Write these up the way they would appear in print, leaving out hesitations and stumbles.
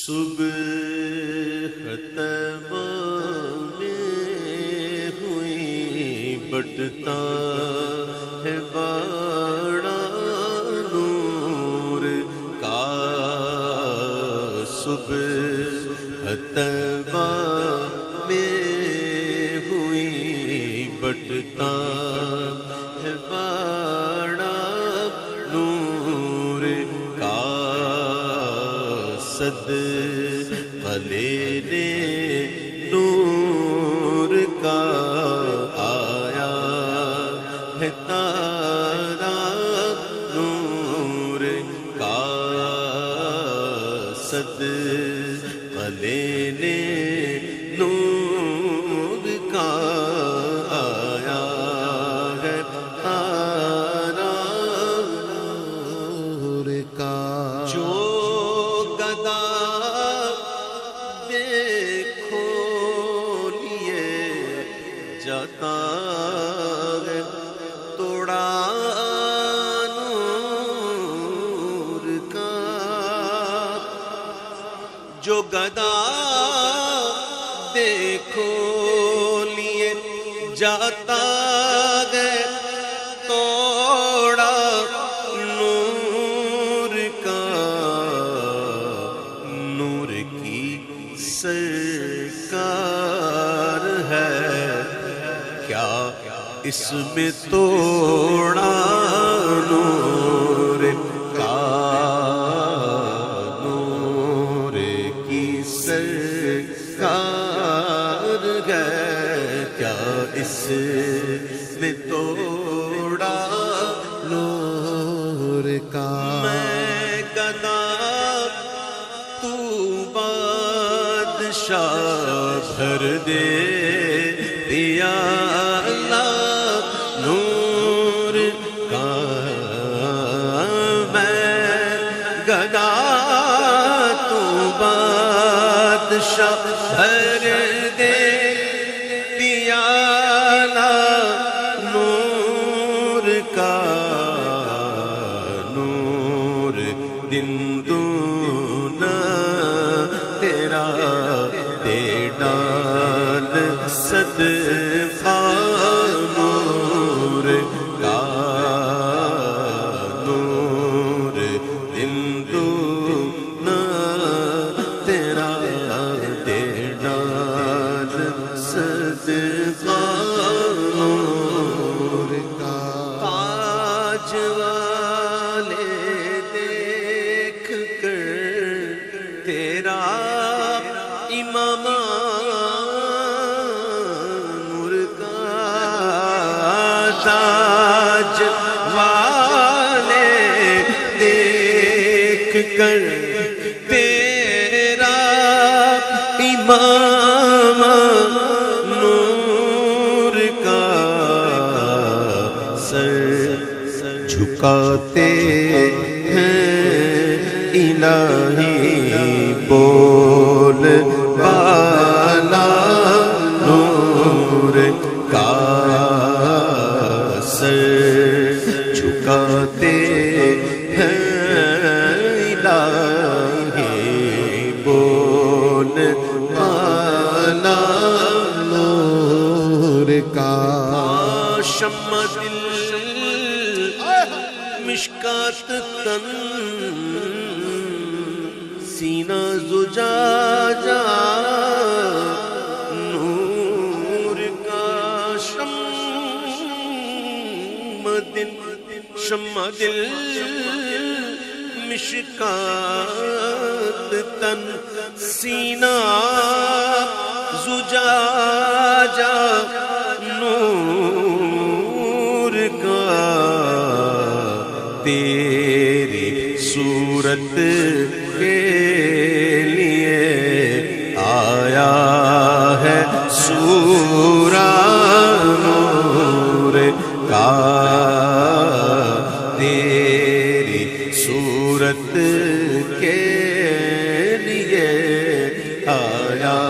صبح طیبہ میں ہوئی بٹتا ہے بڑا نور کا، صبح طیبہ میں ہوئی بٹتا ہے بڑا نور کا، صدقہ لینے نور کا آیا ہے تارا نور کا، صدقہ لینے نور کا آیا ہے تارا نور کا۔ جو گدا دیکھو لیے جاتا ہے توڑا نور کا، جو گدا دیکھو لیے جاتا ہے توڑا نور کا، نور کی سرکار ہے کیا اس میں توڑا نور کا، نور کی سرکار ہے کیا اس میں توڑا نور کا۔ میں گدا تو بادشاہ بھر دے دیا اللہ نور کا، میں گدا تو بادشاہ بھر دے دیا اللہ نور کا، نور دن دونا تیرا دے ڈال صدقہ نور کا، نور دن دونا تیرا دے ڈال صدقہ نور کا۔ تاج والے دیکھ کر تیرا امام نور کا، تاج والے دیکھ کر تیرا امام نور کا، سر جھکاتے ہیں الہی بول بالا نور کا، سر جھکاتے ہیں الہی بول بالا نور کا۔ شمع دل مشکات تن سینہ زجاجہ نور کا، شمع دل مشکات تن سینہ زجاجہ نور کا، تیری صورت کے لیے آیا ہے سورہ نور کا، تیری صورت کے لیے آیا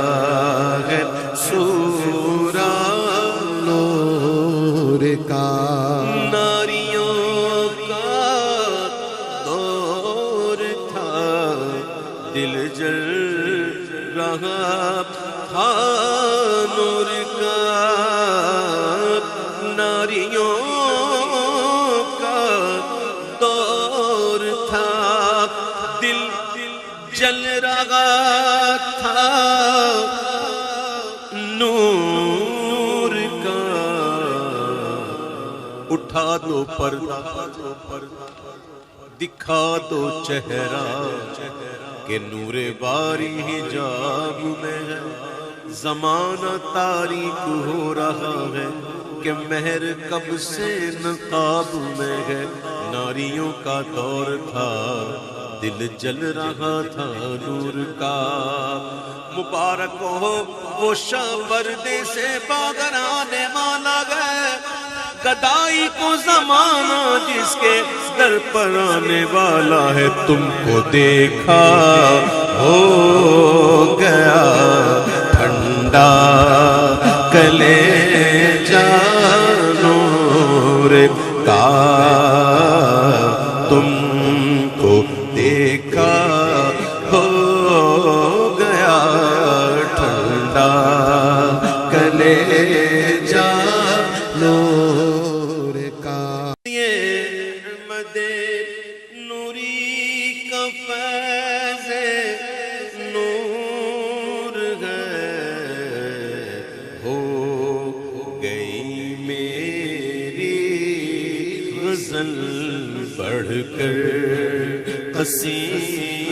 ہے سورہ نور کا۔ ناریوں کا دور تھا رہا تھا نور کا، ناریوں کا دور تھا، دل جل رہا تھا نور کا۔ اٹھا دو پردہ، دکھا دو چہرہ کہ نور باری حجاب میں ہے، زمانہ تاریک ہو رہا ہے کہ مہر کب سے نقاب میں ہے۔ ناریوں کا دور تھا، دل جل رہا تھا نور کا۔ مبارک ہو وہ شاہ پردے سے باگر آنے والا ہے، گدائی کو زمانہ جس کے در پر آنے والا ہے۔ تم کو دیکھا ہو گیا ٹھنڈا کلیجہ نور کا، تم کو دیکھا ہو گیا ٹھنڈا کلیجہ نور کا۔ یہ احمد نوری کا فیض نور ہے، ہو گئی میری غزل بڑھ کر قصیدہ